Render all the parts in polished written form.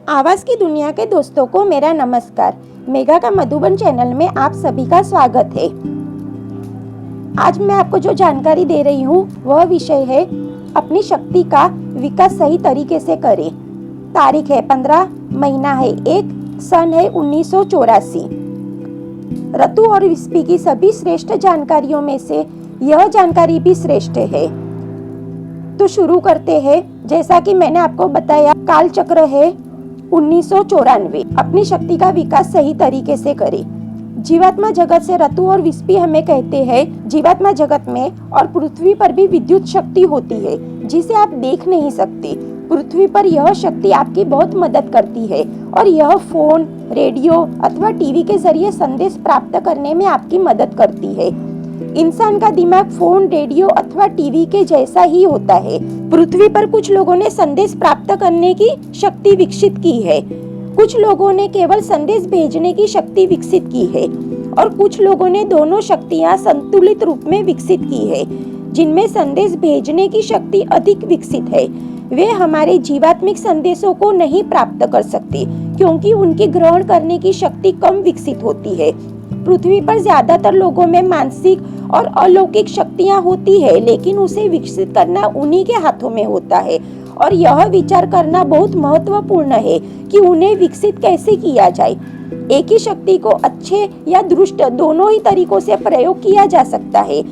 आवाज की दुनिया के दोस्तों को मेरा नमस्कार। मेघा का मधुबन चैनल में आप सभी का स्वागत है। आज मैं आपको जो जानकारी दे रही हूँ वह विषय है अपनी शक्ति का विकास सही तरीके से करें। तारीख है 15, महीना है 1, सन है 1984। ऋतु और विस्पी की सभी श्रेष्ठ जानकारियों में से यह जानकारी भी श्रेष्ठ है। तो शुरू करते हैं। जैसा कि मैंने आपको बताया, काल चक्र है 1994। अपनी शक्ति का विकास सही तरीके से करें। जीवात्मा जगत से ऋतु और विस्पी हमें कहते हैं, जीवात्मा जगत में और पृथ्वी पर भी विद्युत शक्ति होती है जिसे आप देख नहीं सकते। पृथ्वी पर यह शक्ति आपकी बहुत मदद करती है और यह फोन, रेडियो अथवा टीवी के जरिए संदेश प्राप्त करने में आपकी मदद करती है। इंसान का दिमाग फोन, रेडियो अथवा टीवी के जैसा ही होता है। पृथ्वी पर कुछ लोगों ने संदेश प्राप्त करने की शक्ति विकसित की है, कुछ लोगों ने केवल संदेश भेजने की शक्ति विकसित की है और कुछ लोगों ने दोनों शक्तियां संतुलित रूप में विकसित की है। जिनमें संदेश भेजने की शक्ति अधिक विकसित है वे हमारे जीवात्मिक संदेशों को नहीं प्राप्त कर सकते क्योंकि उनकी ग्रहण करने की शक्ति कम विकसित होती है। पृथ्वी पर ज्यादातर लोगों में मानसिक और अलौकिक शक्तियां होती है, लेकिन उसे विकसित करना उन्हीं के हाथों में होता है और यह विचार करना बहुत महत्वपूर्ण है कि उन्हें विकसित कैसे किया जाए। एक ही शक्ति को अच्छे या दुष्ट दोनों ही तरीकों से प्रयोग किया जा सकता है,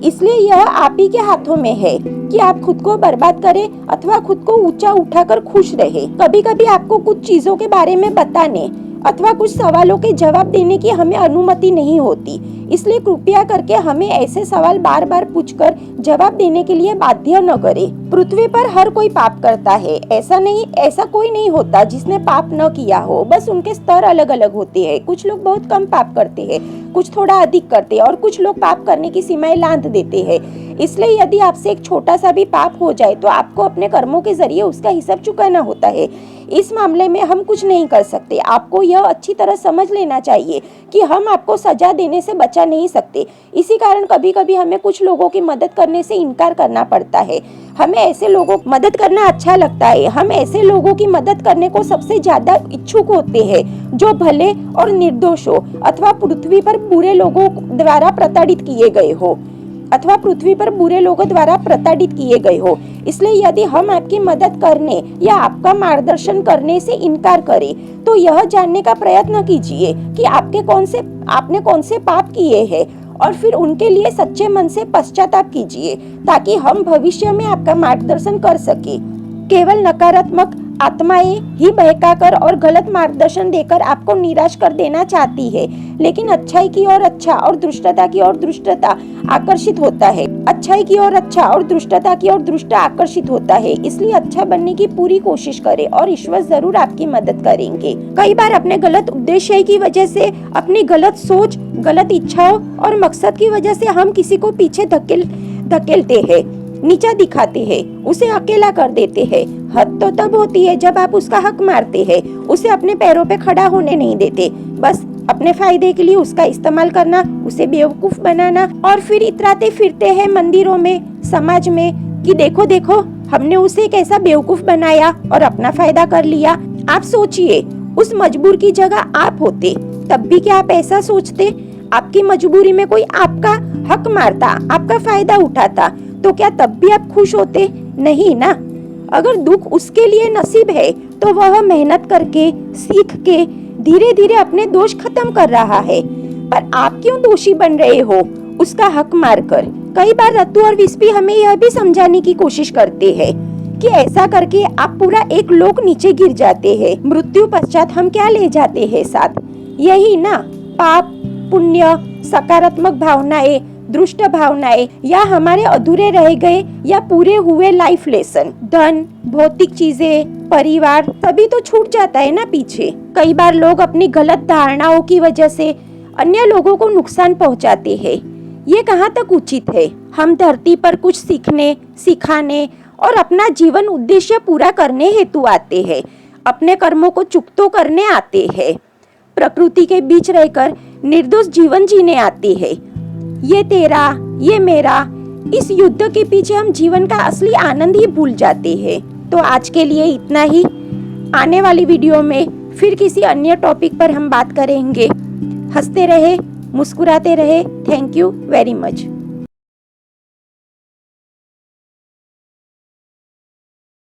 इसलिए यह आप ही के हाथों में है कि आप खुद को बर्बाद करें अथवा खुद को ऊंचा उठाकर खुश रहे। कभी कभी आपको कुछ चीजों के बारे में बताने अथवा कुछ सवालों के जवाब देने की हमें अनुमति नहीं होती, इसलिए कृपया करके हमें ऐसे सवाल बार बार पूछकर जवाब देने के लिए बाध्य न करें। पृथ्वी पर हर कोई पाप करता है, ऐसा कोई नहीं होता जिसने पाप न किया हो, बस उनके स्तर अलग अलग होते हैं। कुछ लोग बहुत कम पाप करते हैं, कुछ थोड़ा अधिक करते हैं और कुछ लोग पाप करने की सीमाएं लांघ देते हैं। इसलिए यदि आपसे एक छोटा सा भी पाप हो जाए तो आपको अपने कर्मों के जरिए उसका हिसाब चुकाना होता है। इस मामले में हम कुछ नहीं कर सकते। आपको यह अच्छी तरह समझ लेना चाहिए कि हम आपको सजा देने से बचा नहीं सकते। इसी कारण कभी कभी हमें कुछ लोगों की मदद करने से इनकार करना पड़ता है। हमें ऐसे लोगों की मदद करना अच्छा लगता है। हम ऐसे लोगों की मदद करने को सबसे ज्यादा इच्छुक होते हैं जो भले और निर्दोष हो अथवा पृथ्वी पर बुरे लोगों द्वारा प्रताड़ित किए गए हो इसलिए यदि हम आपकी मदद करने या आपका मार्गदर्शन करने से इनकार करें तो यह जानने का प्रयत्न कीजिए कि आपने कौन से पाप किए हैं और फिर उनके लिए सच्चे मन से पश्चाताप कीजिए ताकि हम भविष्य में आपका मार्गदर्शन कर सके। केवल नकारात्मक आत्माएं ही बहकाकर और गलत मार्गदर्शन देकर आपको निराश कर देना चाहती है, लेकिन अच्छाई की ओर अच्छा और दुष्टता की ओर दुष्टता आकर्षित होता है। अच्छाई की ओर अच्छा और दुष्टता की ओर दुष्ट आकर्षित होता है। इसलिए अच्छा बनने की पूरी कोशिश करें और ईश्वर जरूर आपकी मदद करेंगे। कई बार अपने गलत उद्देश्य की वजह से, अपनी गलत सोच, गलत इच्छाओं और मकसद की वजह से हम किसी को पीछे धकेलते हैं, नीचा दिखाते हैं, उसे अकेला कर देते हैं। हद तो तब होती है जब आप उसका हक मारते हैं, उसे अपने पैरों पे खड़ा होने नहीं देते, बस अपने फायदे के लिए उसका इस्तेमाल करना, उसे बेवकूफ बनाना और फिर इतराते फिरते हैं मंदिरों में, समाज में कि देखो देखो हमने उसे कैसा बेवकूफ बनाया और अपना फायदा कर लिया। आप सोचिए, उस मजबूर की जगह आप होते तब भी क्या आप ऐसा सोचते? आपकी मजबूरी में कोई आपका हक मारता, आपका फायदा उठाता तो क्या तब भी आप खुश होते? नहीं ना। अगर दुख उसके लिए नसीब है तो वह मेहनत करके, सीख के धीरे धीरे अपने दोष खत्म कर रहा है, पर आप क्यों दोषी बन रहे हो उसका हक मारकर? कई बार ऋतु और विस्पी हमें यह भी समझाने की कोशिश करते हैं कि ऐसा करके आप पूरा एक लोक नीचे गिर जाते हैं। मृत्यु पश्चात हम क्या ले जाते हैं साथ? यही ना, पाप, पुण्य, सकारात्मक भावनाएं, दुष्ट भावनाएं या हमारे अधूरे रह गए या पूरे हुए लाइफ लेसन। धन, भौतिक चीजें, परिवार सभी तो छूट जाता है ना पीछे। कई बार लोग अपनी गलत धारणाओं की वजह से अन्य लोगों को नुकसान पहुंचाते हैं। ये कहाँ तक उचित है? हम धरती पर कुछ सीखने, सिखाने और अपना जीवन उद्देश्य पूरा करने हेतु आते हैं, अपने कर्मों को चुकतो करने आते हैं, प्रकृति के बीच रहकर निर्दोष जीवन जीने आते हैं। ये तेरा, ये मेरा, इस युद्ध के पीछे हम जीवन का असली आनंद ही भूल जाते हैं। तो आज के लिए इतना ही। आने वाली वीडियो में फिर किसी अन्य टॉपिक पर हम बात करेंगे। हंसते रहे, मुस्कुराते रहे। Thank you very much.